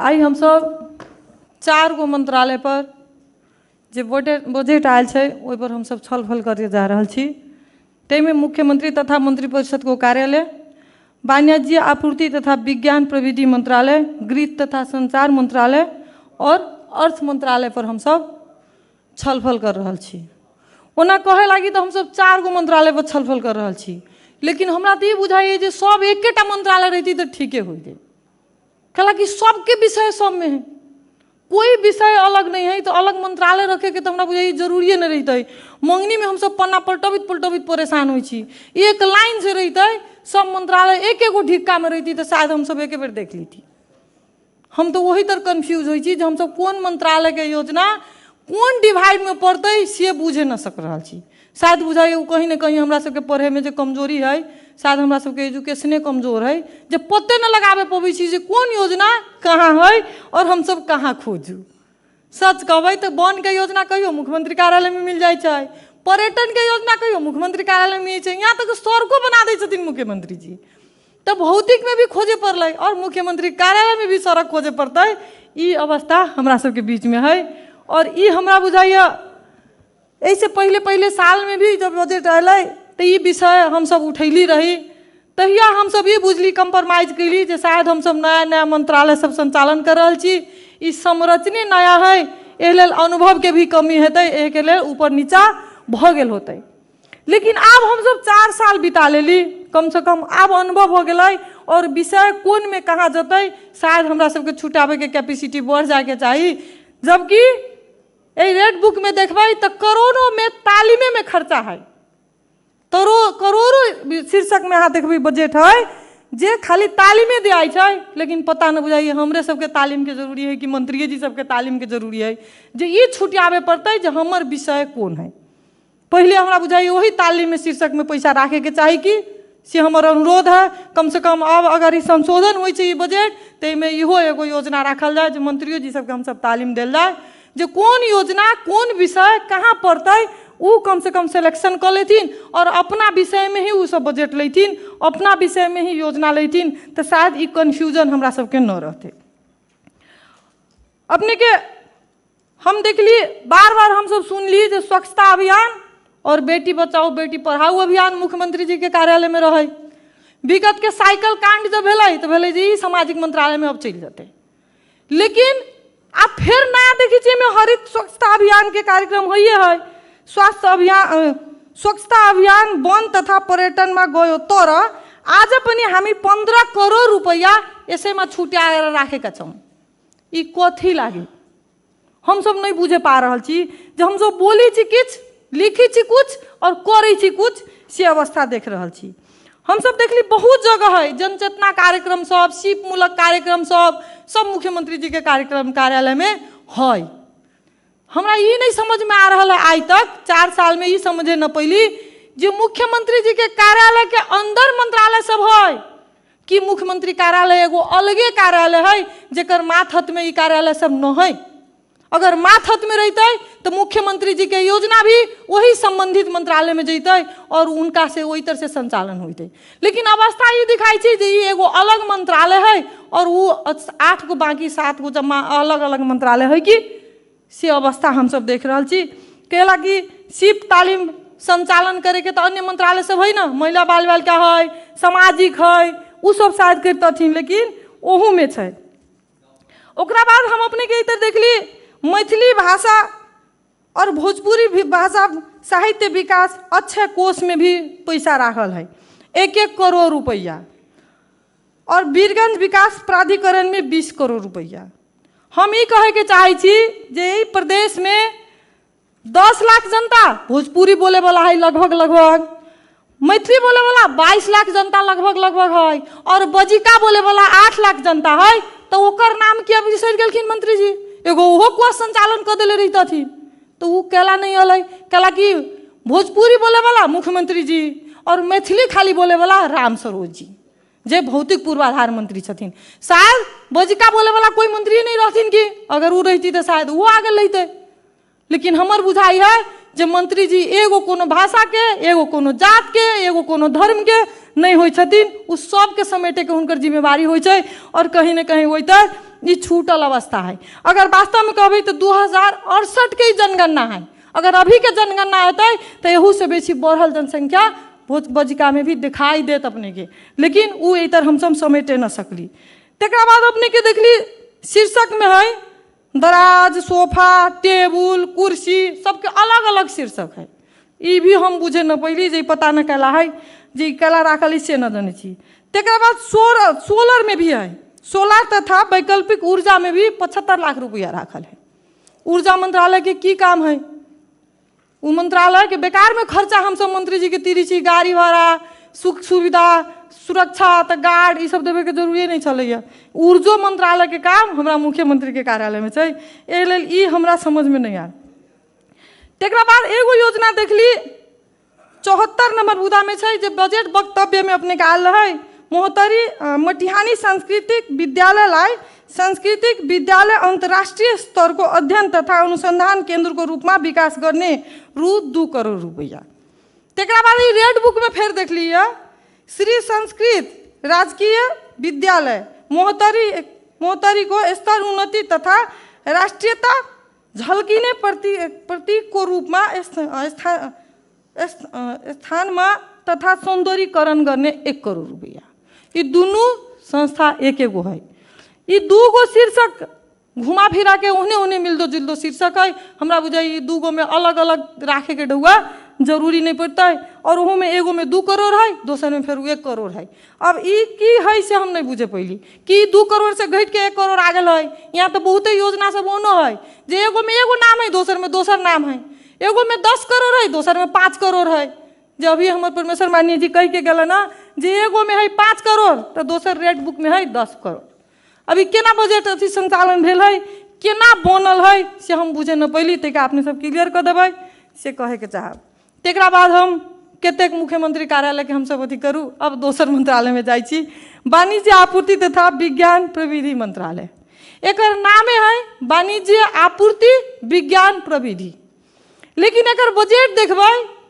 आई हम सब 4 गो मंत्रालय पर जे बजट आयल छै ओहि पर हम सब छलफल करे जा रहल छी। ताहिमे मुख्यमंत्री तथा मंत्रिपरिषद को कार्यालय, वाणिज्य आपूर्ति तथा विज्ञान प्रविधि मंत्रालय, गृह तथा संचार मंत्रालय और अर्थ मंत्रालय पर हम सब छलफल कर रहल छी। ओना कहे लागी तो हम सब 4 गो मंत्रालय पर छलफल कर रहल छी, लेकिन हमरा तो ये बुझाइए जे सब एकेटा मंत्रालय रहती तो ठीके हो जाए। हालांकि सबके विषय सब में है, कोई विषय अलग नहीं है, तो अलग मंत्रालय रखे के तो हमरा बुझाइए जरूरी नहीं रहता है। मंगनी में हम सब पन्ना पलटबित पलटबित परेशान हो छी। एक लाइन से रहता है सब मंत्रालय एक एगो ढिक्का में रहती तो शायद हम सब एक बेर देख ली थी। हम तो वही तर कन्फ्यूज हो छी हम सब कौन मंत्रालय के योजना कौन डिवाइड में पड़ते से बुझे न सक रहा छी। शायद बुझाइए कहीं ना कहीं हमरा सबके पढ़े में जो कमजोरी है, शायद हमरा सबके एजुकेशने कमजोर है, जो पत्ते न लगावे पबै छी जे कौन योजना कहाँ है और हम सब कहाँ खोजू। सच कहबै तो वन के योजना कहियो मुख्यमंत्री कार्यालय में मिल जाए छै, पर्यटन के योजना कहियो मुख्यमंत्री कार्यालय में मिल छै, यहाँ तक सड़कों बना दे छथिन मुख्यमंत्री जी। तो भौतिक में भी खोजे पड़ल और मुख्यमंत्री कार्यालय में भी सड़क खोजे पड़ते। ये अवस्था हमरा सबके बीच में है और ये हमरा बुझाइए ऐसे पहले पहले साल में भी जब बजट आए तो ये विषय हम सब उठैली रही, तहिया हम सब ये बुझली कंप्रोमाइज कैली जे शायद हम सब नया नया मंत्रालय सब संचालन कर रहा छी, ई संरचने नया है, एहि लेल अनुभव के भी कमी हेतै, एहि लेल ऊपर नीचा भ गेल होतै। लेकिन अब हम सब 4 साल बिता लेली, कम से कम अब अनुभव हो गए और विषय कौन में कहाँ जतै शायद हमरा सबके छुटावे के कैपेसिटी बढ़ जाए के चाहिए। जबकि रेड बुक में देखबै तो करोड़ों में तालीमे में खर्चा है, करोड़ों शीर्षक में अहाँ देखबै बजट है जे खाली तालीमे दियाई छै, लेकिन पता न बुझाइए हमरे सबके तालीम के जरूरी है कि मंत्रिये जी सबके तालीम के जरूरी है जे ये छुटियावे पड़तै जे हमर विषय कौन है। पहले हमरा बुझाइए वही तालीम में शीर्षक में पैसा राखे के चाहिए कि से हमर अनुरोध है। कम से कम अब अगर ई संशोधन हो बजट तो में इहो एगो योजना रखल जाए जो मंत्रियों जी सबके हम सब तालीम दिल जाए जो कौन योजना कौन विषय कहाँ पड़तै वो कम से कम सिलेक्शन कर लेथिन और अपना विषय में ही वो सब बजट लेथिन, अपना विषय में ही योजना लेथिन, तो शायद ये कन्फ्यूजन हमरा सबके न रहते। अपने के हम देखली बार बार हम सब सुनली जो स्वच्छता अभियान और बेटी बचाओ बेटी पढ़ाओ अभियान मुख्यमंत्री जी के कार्यालय में रहे। विगत के साइकिल कांड जब भेलै तो भेलै जी सामाजिक मंत्रालय में अब चल जाते, लेकिन अब फिर नया देखी छी में हरित स्वच्छता अभियान के कार्यक्रम होइए है। स्वास्थ्य अभियान स्वच्छता अभियान वन तथा पर्यटन में गयो तर आज पनि हामी 15 करोड़ रुपया ऐसे में छुट्याएर राखेका छौं। ई कथी लागे हम सब नहीं बुझे पा रहल छी जे हम सब बोली छी किछ लिखी छी कुछ और करै छी कुछ, से अवस्था देख रहल छी। हम सब देखली बहुत जगह है जनचेतना कार्यक्रम सब, सीपमूलक कार्यक्रम सब मुख्यमंत्री जी के कार्यक्रम कार्यालय में है। हमरा ये नहीं समझ में आ रहा है आज तक 4 साल में ये समझे न पैली जो मुख्यमंत्री जी के कार्यालय के अंदर मंत्रालय सब है कि मुख्यमंत्री कार्यालय एगो अलगे कार्यालय है जेकर माथत में ये कार्यालय सब न है। अगर माथत में रहते तो मुख्यमंत्री जी के योजना भी वही संबंधित मंत्रालय में जैते और उनका से वही तरह से संचालन होते। लेकिन अवस्था ये दिखाई थी कि ये एगो अलग मंत्रालय है और वो 8 गो बाकी 7 गो जमा अलग अलग मंत्रालय है कि से अवस्था हम सब देख रहा छी। कहला कि शिप तालीम संचालन करे के तो अन्य मंत्रालय सब है ना, महिला बाल बालिका है, सामाजिक है, वो सब शायद करतथिन, लेकिन ओहू में छै। ओकरा बाद हम अपने के इधर देखली मैथिली भाषा और भोजपुरी भाषा साहित्य विकास अच्छे कोष में भी पैसा राखल है 1-1 करोड़ रुपया और वीरगंज विकास प्राधिकरण में 20 करोड़ रुपया। हम ये कहे के चाहे छी जे प्रदेश में 10 लाख जनता भोजपुरी बोले वाला है लगभग, मैथिली बोले वाला 22 लाख जनता लगभग है और बजिका बोले वाला 8 लाख जनता है। तो ओकर नाम किया बिसर गेलखिन मंत्री जी, एगो ओहो कोष संचालन कर दिले रही तो वो केला नहीं अल केला कि भोजपुरी बोले वाला मुख्यमंत्री जी और मैथिली खाली बोले वाला राम सरोज जी जे भौतिक पूर्वाधार मंत्री छथिन। शायद बजिका बोले वाला कोई मंत्री नहीं रहथिन कि अगर वो रहती तो शायद वो आगे लेते। लेकिन हमर बुझाई है जे मंत्री जी एगो कोनो भाषा के, एगो कोनो जात के, एगो कोनो धर्म के नहीं होइ छथिन, उ सबके समेटे के हुनकर जिम्मेवारी होइ छै। और कहीं न कहीं वही तक ये छूटल अवस्था है। अगर वास्तव में कहबै तो 2068 के जनगणना है, अगर अभी के जनगणना होते तो एहू से बेसी बढ़ल जनसंख्या भोज बजिका में भी दिखाई देत अपने के, लेकिन वो इतर हम सब समेटे न सकली। तकरा बाद अपने के देखली शीर्षक में है दराज, सोफा, टेबुल, कुर्सी, सबके अलग अलग शीर्षक है। ये भी हम बुझे न पैली, जे पता न कैला है, जे कैला राखल से न जाने छी। तकरा बाद सोलर में भी है, सोलर तथा वैकल्पिक ऊर्जा में भी 75 लाख रुपया राखल है। ऊर्जा मंत्रालय के की काम है? वो मंत्रालय के बेकार में खर्चा हम सब मंत्री जी के तीरी छी, गाड़ी भाड़ा, सुख सुविधा, सुरक्षा, तो गार्ड ये सब देवे के जरूरी नहीं चलैया। ऊर्जो मंत्रालय के काम हमरा मुख्यमंत्री के कार्यालय में छै, एहि लेल ई हमरा समझ में नहीं आयल। तकरा बाद एगो योजना देखली 74 नंबर बुदा में छै, जे बजट वक्तव्य में अपने के आयल रहे। मोहतरी मटिहानी सांस्कृतिक विद्यालय अंतर्राष्ट्रीय स्तर को अध्ययन तथा अनुसंधान केंद्र को रूप में विकास करने रु 2 करोड़ रुपया। तकरा बाद रेड बुक में फिर देख लिया श्री संस्कृत राजकीय विद्यालय मोहतरी को स्तर उन्नति तथा राष्ट्रीयता झलकीने प्रतीक को रूप में स्थान में तथा सौंदर्यीकरण करने 1 करोड़ रुपया। ये दोनों संस्था एक एगो है। ये 2 गो शीर्षक घुमा फिरा के उन्हें मिलदो जुलदो शीर्षक है। हमरा बुझाई ये 2 गो में अलग अलग राखे के डुआ जरूरी नहीं पड़ता है। और वह में एगो में 2 करोड़ है, दोसर में फिर 1 करोड़ है। अब ये की है से हम नहीं बुझे पैली कि 2 करोड़ से घट के 1 करोड़ आ गल है। यहाँ तो बहुत योजना सब ओनो है, जे एगो में एगो नाम है, दोसर में दोसर नाम है। एगो में 10 करोड़ है, दोसर में 5 करोड़ है। जो अभी हमारे परमेश्वर माननीय जी कह के गल ना, जे एगो में है 5 करोड़ तो दोसर रेड बुक में है 10 करोड़। अभी केना बजट अथी संचालन भेल है, केना बनल है से हम बुझे न पैली। तक अपने सब क्लियर कर देबै से कहे के चाहब। तकरा बाद हम कतेक मुख्यमंत्री कार्यालय के हम सब अथी करूँ। अब दोसर मंत्रालय में जाइ छी, वाणिज्य आपूर्ति तथा विज्ञान प्रविधि मंत्रालय। एकर नामे है वाणिज्य आपूर्ति विज्ञान प्रविधि, लेकिन एकर बजट देखबै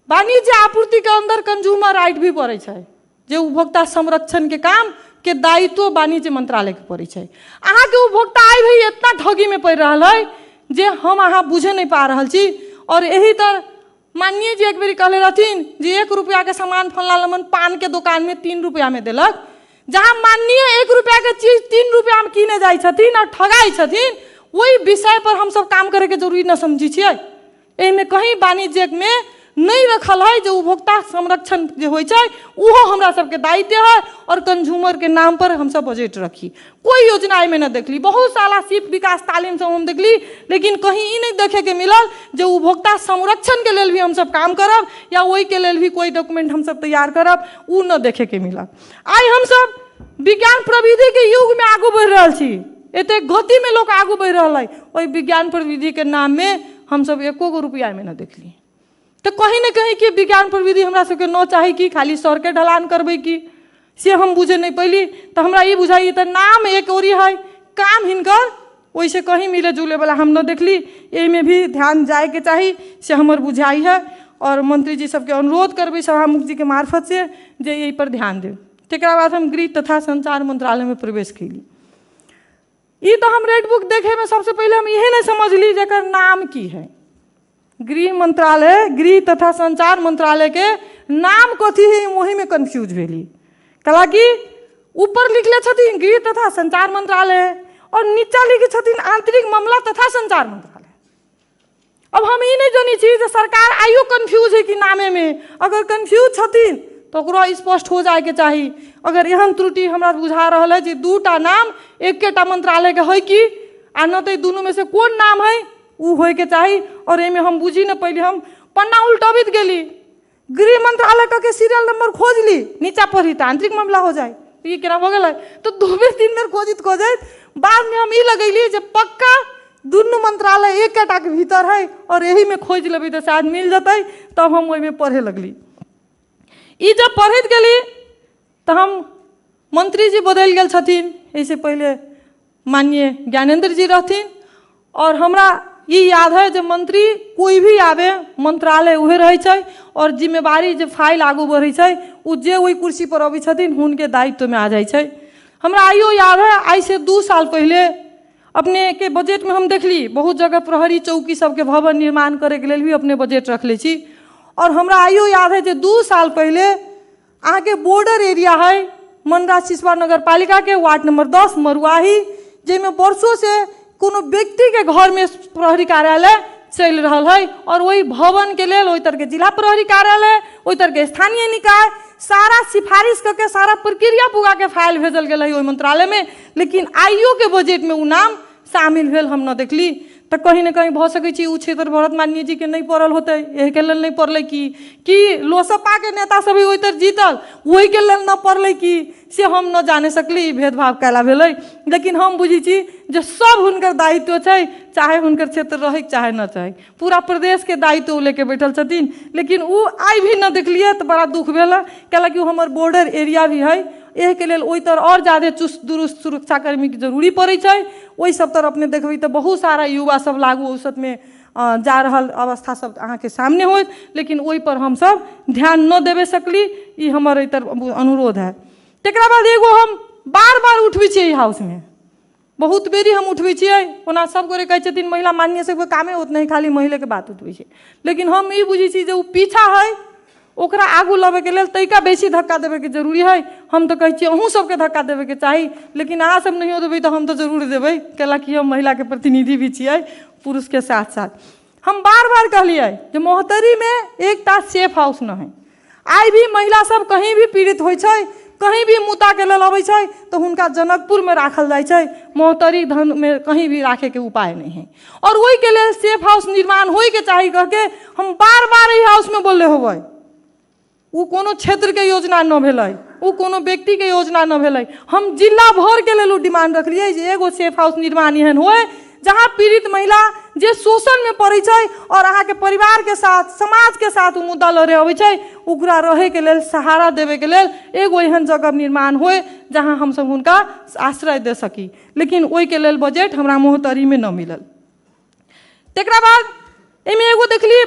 वाणिज्य आपूर्ति के अंदर कंज्यूमर राइट भी पड़े छै, जे उपभोक्ता संरक्षण के काम के दायित्व वाणिज्य मंत्रालय के पड़े छै। अहाँ के उपभोक्ता आई भाई इतना ठगी में पड़ रहा है जे हम अहाँ बुझे नहीं पा रहा छी। और यही तर माननीय जी एक बेरी कहले रहथिन जे 1 रुपया के सामान फलना लमन पान के दुकान में 3 रुपया में देलक। जहाँ माननीय 1 रुपया के चीज 3 रुपया में कीने जाई छथिन और ठगाई छथिन, वही विषय पर हम सब काम करे के जरूरी न समझी छियै। एहिमे कहीं वाणिज्य में नहीं रखल है जो उपभोक्ता संरक्षण जो होइ छै उहो हमरा सबके दायित्व है। और कंज्यूमर के नाम पर हम सब बजट रखी, कोई योजना में न देखली। बहुत सारा शिल्प विकास तालीम सब हम देखली, लेकिन कहीं ई नहीं देखे के मिलल जो उपभोक्ता संरक्षण के लेल भी हम सब काम करब या वही के लेल भी कोई डॉक्यूमेंट हम सब तैयार करब, उ न देखे के मिलल। आई हम सब विज्ञान प्रविधि के युग में आगू बढ़ रहा छी, एते गति में लोग आगू बढ़ रहा है। वही विज्ञान प्रविधि के नाम में हम सब 1 रुपया में न देखली। तो कहीं न कहीं कि विज्ञान प्रविधि हमरा सबके न चाही कि खाली सर के ढलान करबै की से हम बुझे नहीं पैली। तो हमरा ये बुझाई तो नाम एक ओरी है, काम हिनकर वैसे कहीं मिले जुले वाला हम न देखली। यही में भी ध्यान जाए के चाही से हमर बुझाई है। और मंत्री जी सबके अनुरोध करबै सभामुख जी के मार्फत से जे यही पर ध्यान दे। तकरा बाद हम गृह तथा संचार मंत्रालय में प्रवेश कैली। ये तो हम रेड बुक देखे में सबसे पहले हम यही नहीं समझली जेकर नाम की है। गृह मंत्रालय, गृह तथा संचार मंत्रालय के नाम कथी है वही में कंफ्यूज भेली। कला कि ऊपर लिखले छथिन गृह तथा संचार मंत्रालय और नीचा लिखे छथिन आंतरिक मामला तथा संचार मंत्रालय। अब हम ये नहीं जानी छी जे सरकार आइयो कंफ्यूज है कि नामे में। अगर कंफ्यूज छथिन तो ओकरा स्पष्ट हो जाए के चाही। अगर एहन त्रुटि हमरा बुझा रहा है जे 2टा नाम एकेटा मंत्रालय के है कि आ न तो दोनों में से कौन नाम है उ होय के चाही। और एमे हम बुझी न पहले हम पन्ना उल्टबित गेली, गृह मंत्रालय के सीरियल नंबर खोज ली, नीचा पढ़ी तो आंतरिक मामला हो जाए। ये केना हो गल तो 2 बेर 3 बेर खोजित बाद में हम ई लगैली जे पक्का दोनों मंत्रालय एकेटा के भीतर है और यही में खोज लेबै तो शायद मिल जतै। तब हम ओहिमे पढ़े लगली। ई जब पढ़ैत गेली तो हम मंत्री जी बदल गेल छथिन। ऐसे पहले माननीय ज्ञानेंद्र जी रहथिन और हमरा ये याद है जब मंत्री कोई भी आवे मंत्रालय उहे रहे छै और जिम्मेवारी जो फाइल आगू बढ़े छै उ जे वही कुर्सी पर अबै छथिन हुनके दायित्व में आ जाए छै। हमरा आइयो याद है आई से 2 साल पहले अपने के बजट में हम देखली बहुत जगह प्रहरी चौकी सबके भवन निर्माण करे के लिए भी अपने बजट रखले छी। और हमरा आइयो याद है जो 2 साल पहले अहाँ के बॉर्डर एरिया है मनरा सिसवा नगर पालिका के वार्ड नंबर 10 मरुआही, जेमें वर्षों से कोनो व्यक्ति के घर में प्रहरी कार्यालय चल रहा है और वही भवन के लिए वही तरह के जिला प्रहरी कार्यालय वही तरह के स्थानीय निकाय सारा सिफारिश करके सारा प्रक्रिया पुगा के फाइल भेजल गया है मंत्रालय में, लेकिन आइयो के बजट में उ नाम शामिल भेल हम न देखली। तो कहीं न कहीं भ सकै उ क्षेत्र भरत माननीय जी के नहीं पड़ल होते, यही के लेल नहीं पड़ल कि लोसपा के नेता सब वही तर जीतल वही के लेल न पड़ल कि से हम न जाने सकली भेदभाव कैला भेलै। लेकिन हम बुझी छी जो सब हुनकर दायित्व है, चाहे हुनकर क्षेत्र रहे चाहे न चाहे पूरा प्रदेश के दायित्व लेके बैठल छथिन, लेकिन उ आई भी न देखलिए तो बड़ा दुख भेल कैलाकि हमार बॉर्डर एरिया भी है। यह के लेल ओई तर और ज़्यादा चुस्त दुरुस्त सुरक्षाकर्मी की जरूरी पड़े छै। वही सब तरफ अपने देखबी तो बहुत सारा युवा सब लागू औसत में जा रहा अवस्था सब अहाँ के सामने हो, लेकिन वही पर हम सब ध्यान न देवे सकली, ये हमारे इतर अनुरोध है। तकरा बाद एगो हम बार बार उठबी छियै हाउस में, बहुत बेरी हम उठबी छियै, ओना सब गोरे कहै छथिन महिला माननीय सबके कामे उतना ही खाली महिला के बात उठबी छै, लेकिन हम ई बुझी छी जे उ पीछा है ओकरा आगू लबे के लेल तैका बेसी धक्का देवे के जरूरी है। हम तो कहै छी अहूँ सबके धक्का देवे के चाही, लेकिन अहाँ सब नहीं देबै तो हम तो जरूर देबै कैलाकि हम महिला के प्रतिनिधि भी छियै पुरुष के साथ साथ। हम बार बार कहलिए जे मोहतरी में एकटा सेफ हाउस न है। आई भी महिला सब कहीं भी पीड़ित होइ छै, कहीं भी मुद्दा के लेल अबै छै तो हुनका जनकपुर में राखल जाइ छै, मोहतरी धन में कहीं भी राखे के उपाय नहीं है। और वही के लेल सेफ हाउस निर्माण होई के चाही कह के हम बार बार ई हाउस में बोलले होबै। वो कोनो क्षेत्र के योजना न भेलै, वो कोनो व्यक्ति के योजना न भेलै, हम जिला भर के लेल डिमांड रखलिए जे एगो सेफ हाउस निर्माण एहन होए जहाँ पीड़ित महिला जे शोषण में पड़े छै और अहाँ के परिवार के साथ समाज के साथ मुद्दा लड़े अबै छै ओकरा रहे के लेल सहारा देवे के लेल एगो एहन जगह निर्माण होए जहाँ हम सब हुनका आश्रय दे सकी, लेकिन ओई के लेल बजट हमरा मोहतरी में न मिलल। तकरा बाद एमे एगो देखली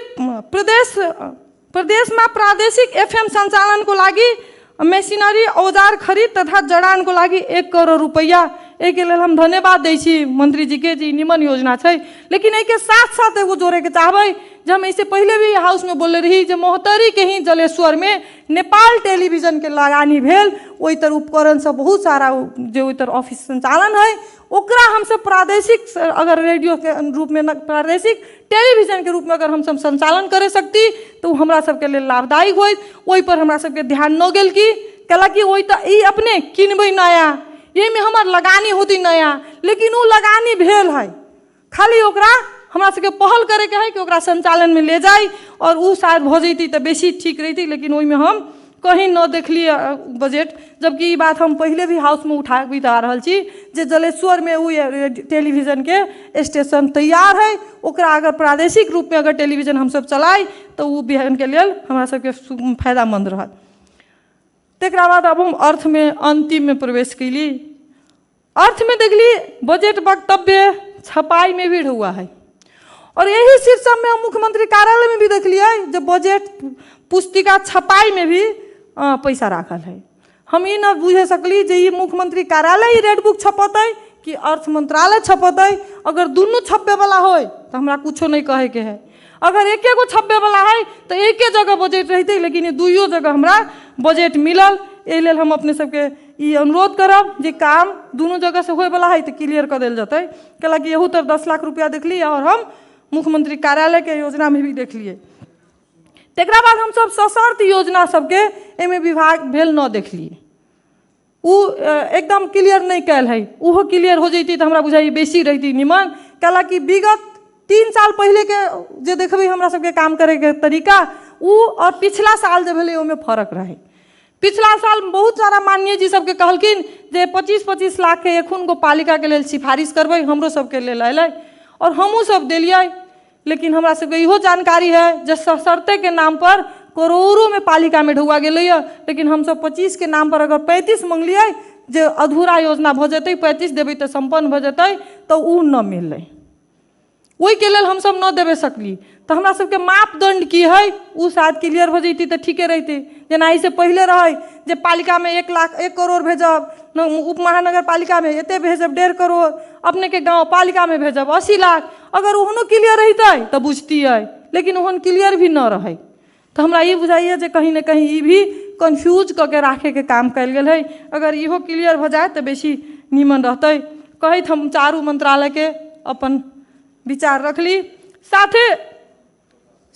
प्रदेश में प्रादेशिक एफएम संचालन को लागी मशीनरी औजार खरीद तथा जड़ान को लागी 1 करोड़ रुपया, एक के लेल हम धन्यवाद दै छी मंत्री जी के जी निमन योजना छै। लेकिन एक साथ साथ एगो जोड़े के चाहबै जे हम इससे पहले भी हाउस में बोले रही जे मोहतरी के ही जलेश्वर में नेपाल टेलीविजन के लगानी भेल, ओई तर उपकरण सब बहुत सारा जो ओई तर ऑफिस संचालन है ओकरा हम सब प्रादेशिक अगर रेडियो के रूप में प्रादेशिक टेलीविजन के रूप में अगर हम सब संचालन करे सकती तो हमरा सबके लेल लाभदायक होय। ओई पर हमरा सबके ध्यान न गेल की कैलाकि ओई त ई अपने किनबै नया, ये में हमार लगानी होती नया, लेकिन वो लगानी भेल है खाली ओकरा हमरा सबके पहल करे के है कि ओकरा संचालन में ले जाए और वो शायद भ जैती तो बेसी ठीक रहती, लेकिन ओई में हम कहीं न देखलिए बजट। जबकि ये बात हम पहले भी हाउस में उठा भी आ रहा छी जे जलेश्वर में वो टेलीविजन के स्टेशन तैयार है, ओकरा अगर प्रादेशिक रूप में अगर टेलीविजन हम सब चलाए तो वो बिहान के लिए हमरा सबके फायदामंद रहत। तकरा बाद अब हम अर्थ में अंतिम में प्रवेश कैली। अर्थ में देखली बजट वक्तव्य छपाई में भी हुआ है और यही शीर्षक में हम मुख्यमंत्री कार्यालय में भी देखलिए जब बजट पुस्तिका छपाई में भी पैसा राखल है। हम ये न बुझे सकली जे ये मुख्यमंत्री कार्यालय ही रेड बुक छपतै कि अर्थ मंत्रालय छपतै। अगर दोनों छपे वाला हो तो हमरा कुछो नहीं कहे के है, अगर एके गो छपे वाला है तो एके जगह बजट रहते, लेकिन ये दुइयो जगह हमरा बजट मिलल। एहि लेल हम अपने सबके ई अनुरोध करब जे काम दोनों जगह से होए वाला है तो क्लियर कर देल जतै, कैलाकि यहू तर 10 लाख रुपया देखली और हम मुख्यमंत्री कार्यालय के योजना में भी देखलिए। तकरा बाद हम सब सशर्त योजना सबके एमे विभाग भेल न देखलिए, उ एकदम क्लियर नहीं कैल है। उहो क्लियर हो जैती तो हमरा बुझाई बेसी रहती निमन, कैलाकि विगत 3 साल पहले के जे देखबे हमरा सबके काम करे के तरीका उ और पिछला साल जो भेले ओमे फर्क रहे। पिछला साल बहुत सारा माननीय जी सबके कहलकिन जे 25-25 लाख के एखन गो पालिका के लेल सिफारिश करबै, हमरो सबके लेल अयलै और हमहूँ सब दिलियै। लेकिन हमरा सबके इहो जानकारी है जे सशर्ते के नाम पर करोड़ों में पालिका में ढुआ गेलै, लेकिन हम सब 25 के नाम पर अगर 35 मंगलियै जे अधूरा योजना भ जेतै, 35 देबै तो संपन्न भ जेतै तो उ न मिललै। ओहि के लेल हम सब न देवे सकली। तो हमरा सबके मापदंड की है उ शायद क्लियर हो जैती तो ठीके रहते। जेना से पहले रहे जे पालिका में 1 करोड़ भेजब, उप महानगर पालिका में एते भेजब 1.5 करोड़, अपने के गांव पालिका में भेजब 80 लाख। अगर ओहनो क्लियर रहते तो बुझती है, लेकिन ओहन क्लियर भी न रहे। तो हमरा ये बुझाइए जे कहीं ना कहीं ये भी कन्फ्यूज करके राखे के काम कल गया है। अगर इहो क्लियर हो जाए तो बेसी नीमन रहते। कहत हम चारू मंत्रालय के अपन विचार रखली। साथे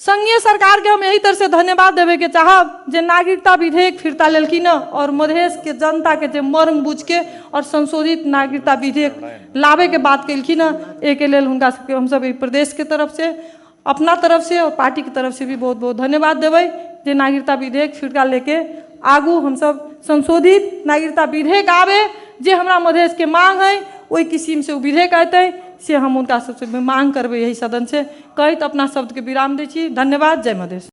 संघीय सरकार के हम यही तरह से धन्यवाद देवे के चाहब जे नागरिकता विधेयक फिरता लेलखिन और मधेश के जनता के जे मर्म बुझ के और संशोधित नागरिकता विधेयक लावे के बात कलखिन। एक लेल हुनका सबके हम सब प्रदेश के तरफ से, अपना तरफ से और पार्टी की तरफ से भी बहुत बहुत धन्यवाद देवे जे नागरिकता विधेयक फिरका लेके आगू हम सब संशोधित नागरिकता विधेयक आवे जे हमरा मधेश के मांग है वही किस्म से विधेयक आते से हम उनका सबसे मांग करबे। यही सदन से कहत अपना शब्द के विराम दै छी। धन्यवाद। जय मधेश।